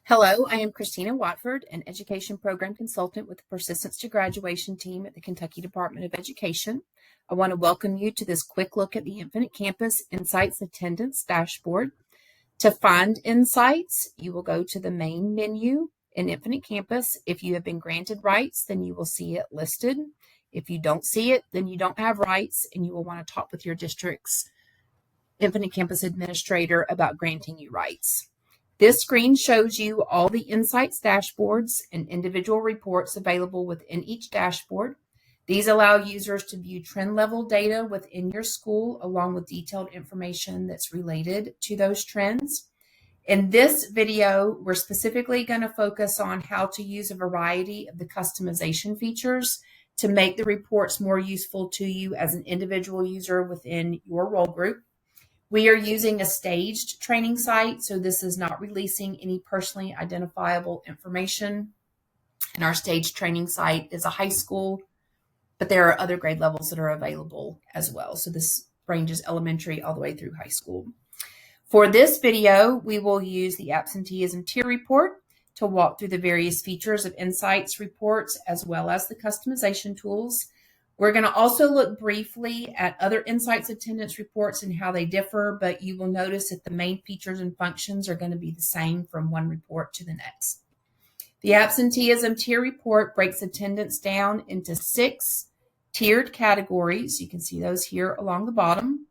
Hello, I am Christina Watford, an education program consultant with the Persistence to Graduation team at the Kentucky Department of Education. I want to welcome you to this quick look at the Infinite Campus Insights Attendance Dashboard. To find Insights, you will go to the main menu in Infinite Campus. If you have been granted rights, then you will see it listed. If you don't see it, then you don't have rights, and you will want to talk with your district's Infinite Campus administrator about granting you rights. This screen shows you all the Insights dashboards and individual reports available within each dashboard. These allow users to view trend level data within your school along with detailed information that's related to those trends. In this video, we're specifically going to focus on how to use a variety of the customization features to make the reports more useful to you as an individual user within your role group. We are using a staged training site, so this is not releasing any personally identifiable information. And our staged training site is a high school, but there are other grade levels that are available as well. So this ranges elementary all the way through high school. For this video, we will use the absenteeism tier report to walk through the various features of Insights reports as well as the customization tools. We're going to also look briefly at other Insights attendance reports and how they differ, but you will notice that the main features and functions are going to be the same from one report to the next. The absenteeism tier report breaks attendance down into 6 tiered categories. You can see those here along the bottom,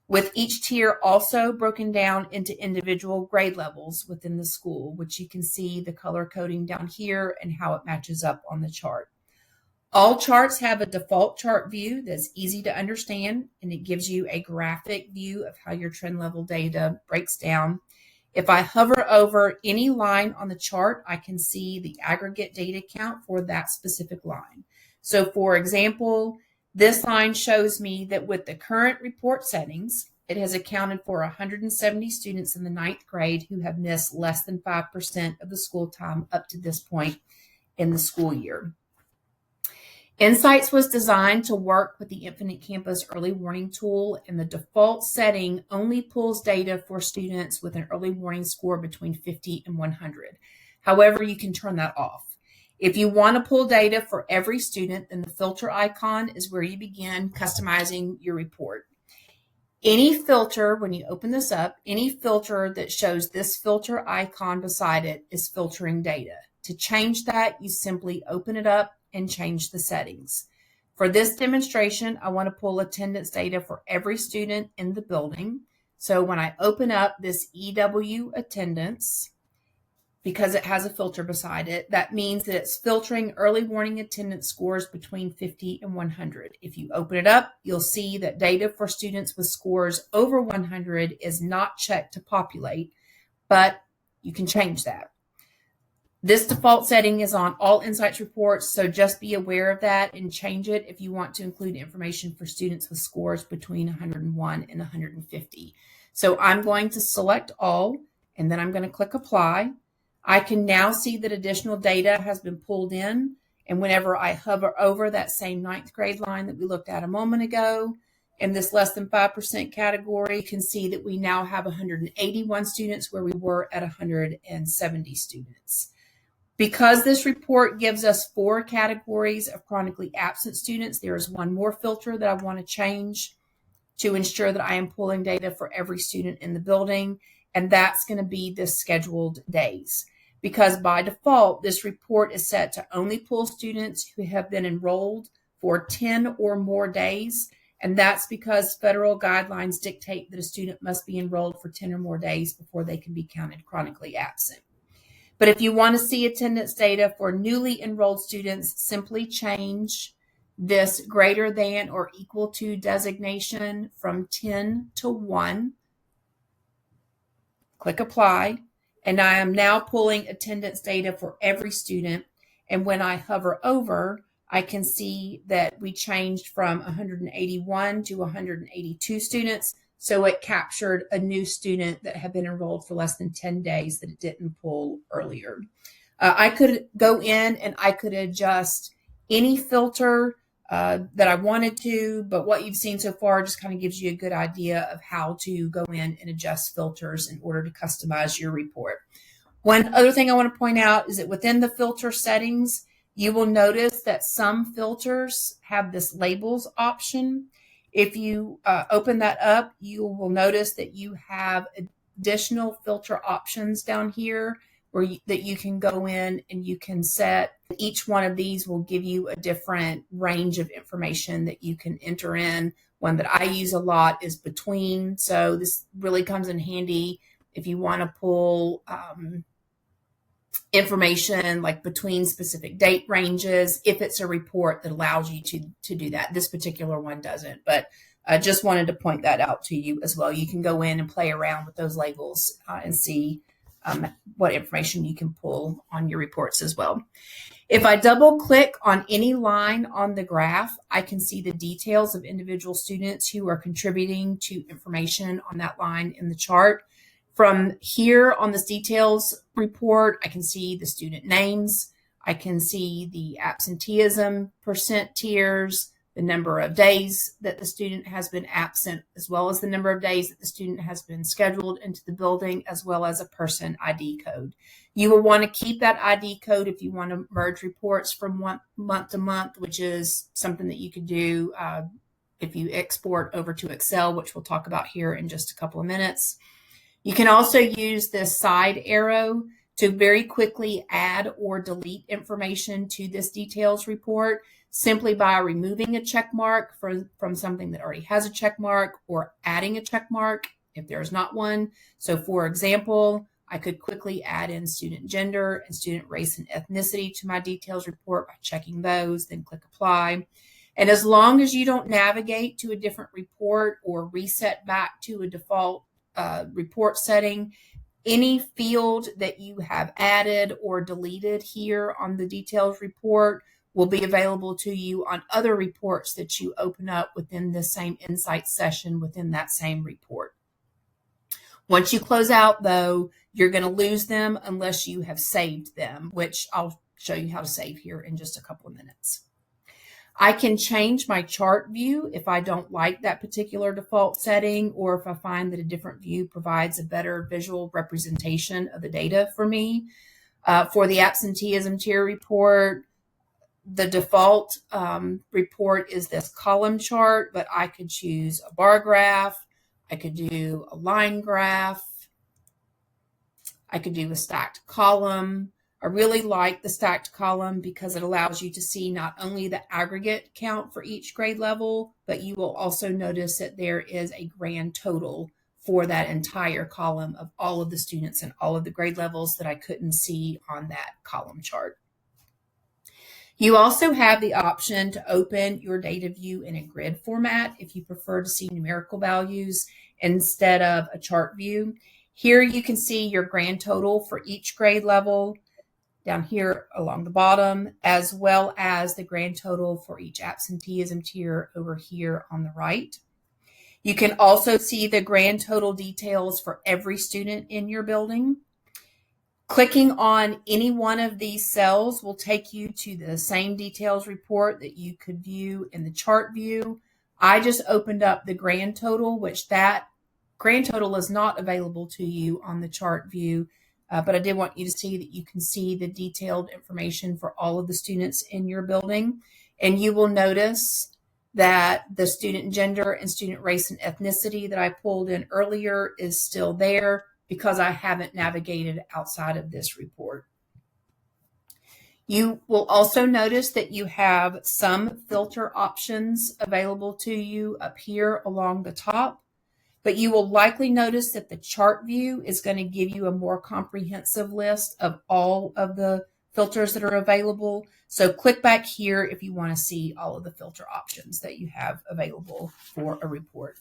with each tier also broken down into individual grade levels within the school, which you can see the color coding down here and how it matches up on the chart. All charts have a default chart view that's easy to understand, and it gives you a graphic view of how your trend level data breaks down. If I hover over any line on the chart, I can see the aggregate data count for that specific line. So for example, this line shows me that with the current report settings, it has accounted for 170 students in the 9th grade who have missed less than 5% of the school time up to this point in the school year. Insights was designed to work with the Infinite Campus early warning tool, and the default setting only pulls data for students with an early warning score between 50 and 100. However, you can turn that off. If you want to pull data for every student, then the filter icon is where you begin customizing your report. Any filter, when you open this up, any filter that shows this filter icon beside it is filtering data. To change that, you simply open it up and change the settings. For this demonstration, I want to pull attendance data for every student in the building. So when I open up this EW attendance, because it has a filter beside it, that means that it's filtering early warning attendance scores between 50 and 100. If you open it up, you'll see that data for students with scores over 100 is not checked to populate, but you can change that. This default setting is on all Insights reports, so just be aware of that and change it if you want to include information for students with scores between 101 and 150. So I'm going to select all, and then I'm going to click Apply. I can now see that additional data has been pulled in, and whenever I hover over that same 9th grade line that we looked at a moment ago, in this less than 5% category, you can see that we now have 181 students where we were at 170 students. Because this report gives us 4 categories of chronically absent students, there is one more filter that I want to change to ensure that I am pulling data for every student in the building, and that's going to be the scheduled days. Because by default, this report is set to only pull students who have been enrolled for 10 or more days, and that's because federal guidelines dictate that a student must be enrolled for 10 or more days before they can be counted chronically absent. But if you want to see attendance data for newly enrolled students, simply change this greater than or equal to designation from 10 to 1. Click Apply, and I am now pulling attendance data for every student. And when I hover over, I can see that we changed from 181 to 182 students. So it captured a new student that had been enrolled for less than 10 days that it didn't pull earlier. I could go in and I could adjust any filter that I wanted to, but what you've seen so far just kind of gives you a good idea of how to go in and adjust filters in order to customize your report. One other thing I want to point out is that within the filter settings, you will notice that some filters have this labels option. If you open that up, you will notice that you have additional filter options down here that you can go in and you can set. Each one of these will give you a different range of information that you can enter in. One that I use a lot is between. So this really comes in handy if you want to pull information like between specific date ranges, if it's a report that allows you to do that. This particular one doesn't, but I just wanted to point that out to you as well. You can go in and play around with those labels and see what information you can pull on your reports as well. If I double click on any line on the graph, I can see the details of individual students who are contributing to information on that line in the chart. From here on this details report, I can see the student names. I can see the absenteeism percent tiers, the number of days that the student has been absent, as well as the number of days that the student has been scheduled into the building, as well as a person ID code. You will want to keep that ID code if you want to merge reports from one month to month, which is something that you could do if you export over to Excel, which we'll talk about here in just a couple of minutes. You can also use this side arrow to very quickly add or delete information to this details report simply by removing a check mark from something that already has a check mark or adding a check mark if there's not one. So for example, I could quickly add in student gender and student race and ethnicity to my details report by checking those, then click apply. And as long as you don't navigate to a different report or reset back to a default report setting, any field that you have added or deleted here on the details report will be available to you on other reports that you open up within the same Insights session within that same report. Once you close out, though, you're going to lose them unless you have saved them, which I'll show you how to save here in just a couple of minutes. I can change my chart view if I don't like that particular default setting, or if I find that a different view provides a better visual representation of the data for me. For the absenteeism tier report, the default report is this column chart, but I could choose a bar graph. I could do a line graph. I could do a stacked column. I really like the stacked column because it allows you to see not only the aggregate count for each grade level, but you will also notice that there is a grand total for that entire column of all of the students and all of the grade levels that I couldn't see on that column chart. You also have the option to open your data view in a grid format if you prefer to see numerical values instead of a chart view. Here you can see your grand total for each grade level down here along the bottom, as well as the grand total for each absenteeism tier over here on the right. You can also see the grand total details for every student in your building. Clicking on any one of these cells will take you to the same details report that you could view in the chart view. I just opened up the grand total, which that grand total is not available to you on the chart view. But I did want you to see that you can see the detailed information for all of the students in your building. And you will notice that the student gender and student race and ethnicity that I pulled in earlier is still there because I haven't navigated outside of this report. You will also notice that you have some filter options available to you up here along the top. But you will likely notice that the chart view is going to give you a more comprehensive list of all of the filters that are available. So click back here if you want to see all of the filter options that you have available for a report.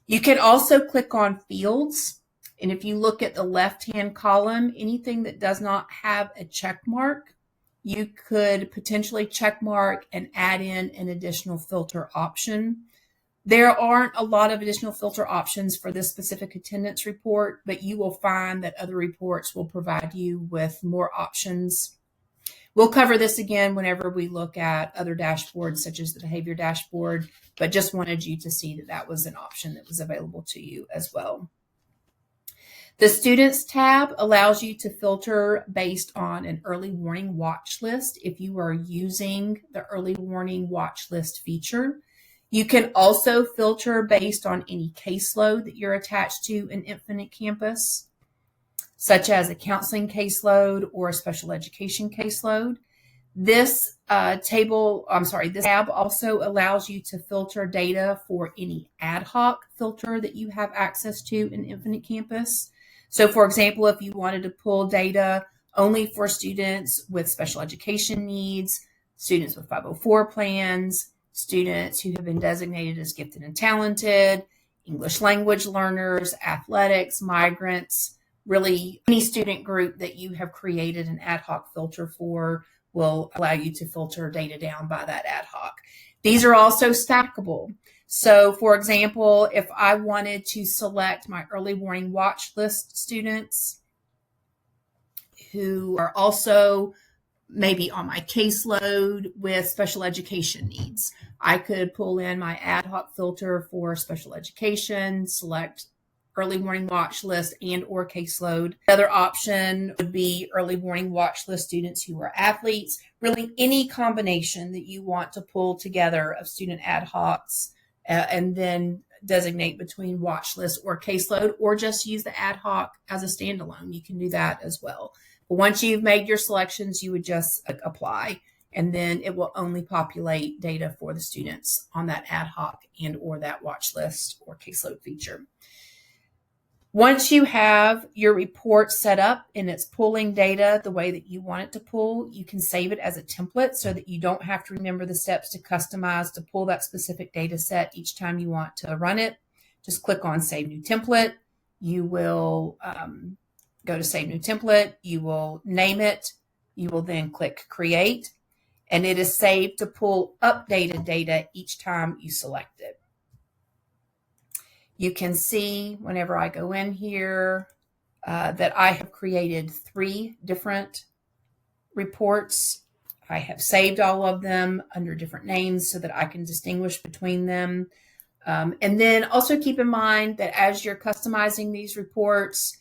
You can also click on fields. And if you look at the left-hand column, anything that does not have a check mark, you could potentially check mark and add in an additional filter option. There aren't a lot of additional filter options for this specific attendance report, but you will find that other reports will provide you with more options. We'll cover this again whenever we look at other dashboards, such as the behavior dashboard, but just wanted you to see that that was an option that was available to you as well. The Students tab allows you to filter based on an early warning watch list if you are using the early warning watch list feature. You can also filter based on any caseload that you're attached to in Infinite Campus, such as a counseling caseload or a special education caseload. This tab also allows you to filter data for any ad hoc filter that you have access to in Infinite Campus. So for example, if you wanted to pull data only for students with special education needs, students with 504 plans, students who have been designated as gifted and talented, English language learners, athletics, migrants, really any student group that you have created an ad hoc filter for will allow you to filter data down by that ad hoc. These are also stackable. So for example, if I wanted to select my early warning watch list students who are also maybe on my caseload with special education needs, I could pull in my ad hoc filter for special education, select early warning watch list and or caseload. Another option would be early warning watch list students who are athletes, really any combination that you want to pull together of student ad hocs and then designate between watch list or caseload, or just use the ad hoc as a standalone. You can do that as well. But once you've made your selections, you would just apply, and then it will only populate data for the students on that ad hoc and or that watch list or caseload feature. Once you have your report set up and it's pulling data the way that you want it to pull, you can save it as a template so that you don't have to remember the steps to customize to pull that specific data set each time you want to run it. Just click on Save New Template. You will go to Save New Template. You will name it. You will then click Create, and it is saved to pull updated data each time you select it. You can see whenever I go in here that I have created 3 different reports. I have saved all of them under different names so that I can distinguish between them. And then also keep in mind that as you're customizing these reports,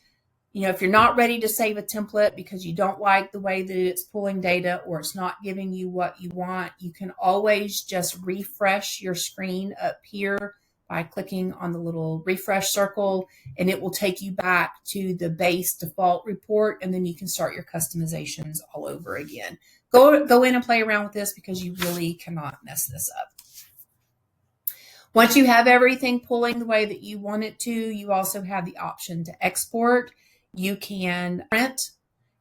if you're not ready to save a template because you don't like the way that it's pulling data or it's not giving you what you want, you can always just refresh your screen up here by clicking on the little refresh circle, and it will take you back to the base default report, and then you can start your customizations all over again. Go in and play around with this because you really cannot mess this up. Once you have everything pulling the way that you want it to, you also have the option to export. You can print,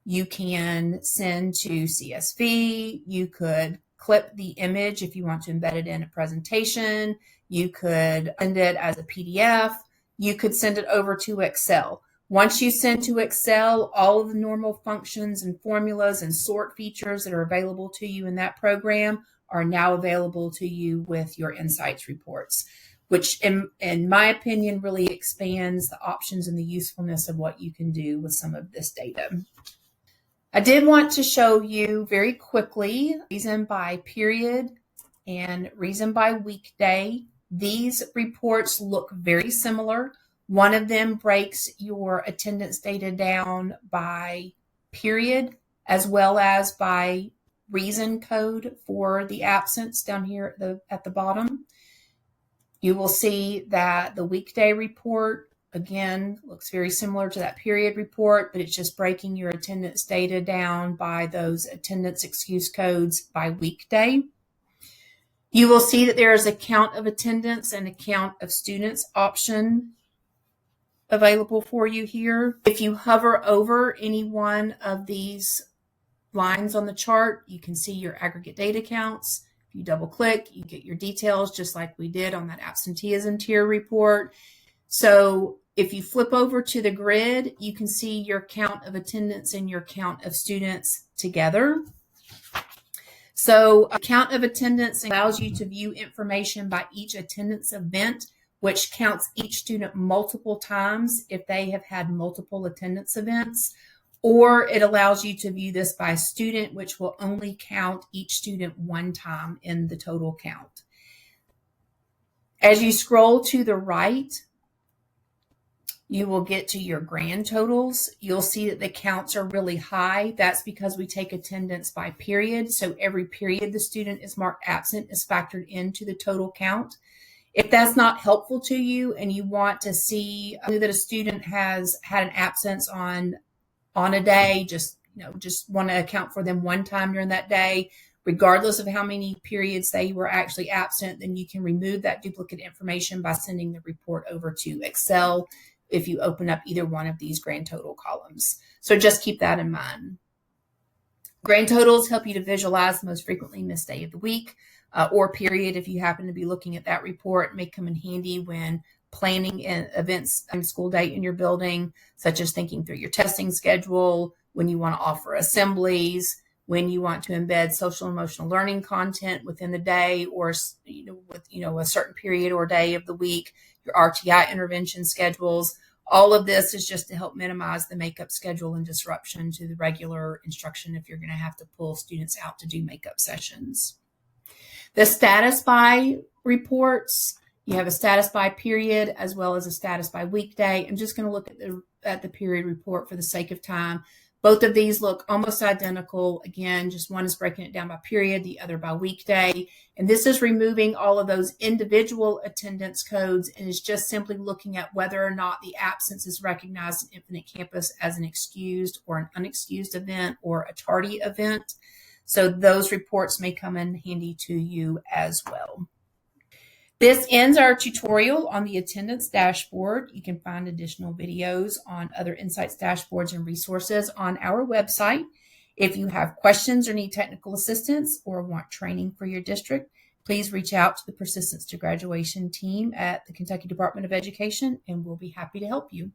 you can send to CSV, you could clip the image if you want to embed it in a presentation, you could send it as a PDF, you could send it over to Excel. Once you send to Excel, all of the normal functions and formulas and sort features that are available to you in that program are now available to you with your Insights reports, which in my opinion really expands the options and the usefulness of what you can do with some of this data. I did want to show you very quickly reason by period and reason by weekday. These reports look very similar. One of them breaks your attendance data down by period as well as by reason code for the absence down here at the bottom. You will see that the weekday report, again, looks very similar to that period report, but it's just breaking your attendance data down by those attendance excuse codes by weekday. You will see that there is a count of attendance and a count of students option available for you here. If you hover over any one of these lines on the chart, you can see your aggregate data counts. If you double click, you get your details just like we did on that absenteeism tier report. So if you flip over to the grid, you can see your count of attendance and your count of students together. So a count of attendance allows you to view information by each attendance event, which counts each student multiple times if they have had multiple attendance events, or it allows you to view this by student, which will only count each student one time in the total count. As you scroll to the right, You will get to your grand totals. You'll see that the counts are really high. That's because we take attendance by period. So every period the student is marked absent is factored into the total count. If that's not helpful to you and you want to see that a student has had an absence on a day, just want to account for them one time during that day, regardless of how many periods they were actually absent, then you can remove that duplicate information by sending the report over to Excel if you open up either one of these grand total columns. So just keep that in mind. Grand totals help you to visualize the most frequently missed day of the week or period. If you happen to be looking at that report, it may come in handy when planning events and school day in your building, such as thinking through your testing schedule, when you want to offer assemblies, when you want to embed social and emotional learning content within the day or with a certain period or day of the week, your RTI intervention schedules. All of this is just to help minimize the makeup schedule and disruption to the regular instruction if you're going to have to pull students out to do makeup sessions. The status by reports, you have a status by period as well as a status by weekday. I'm just going to look at the period report for the sake of time. Both of these look almost identical. Again, just one is breaking it down by period, the other by weekday. And this is removing all of those individual attendance codes and is just simply looking at whether or not the absence is recognized in Infinite Campus as an excused or an unexcused event or a tardy event. So those reports may come in handy to you as well. This ends our tutorial on the attendance dashboard. You can find additional videos on other Insights dashboards and resources on our website. If you have questions or need technical assistance or want training for your district, please reach out to the Persistence to Graduation team at the Kentucky Department of Education, and we'll be happy to help you.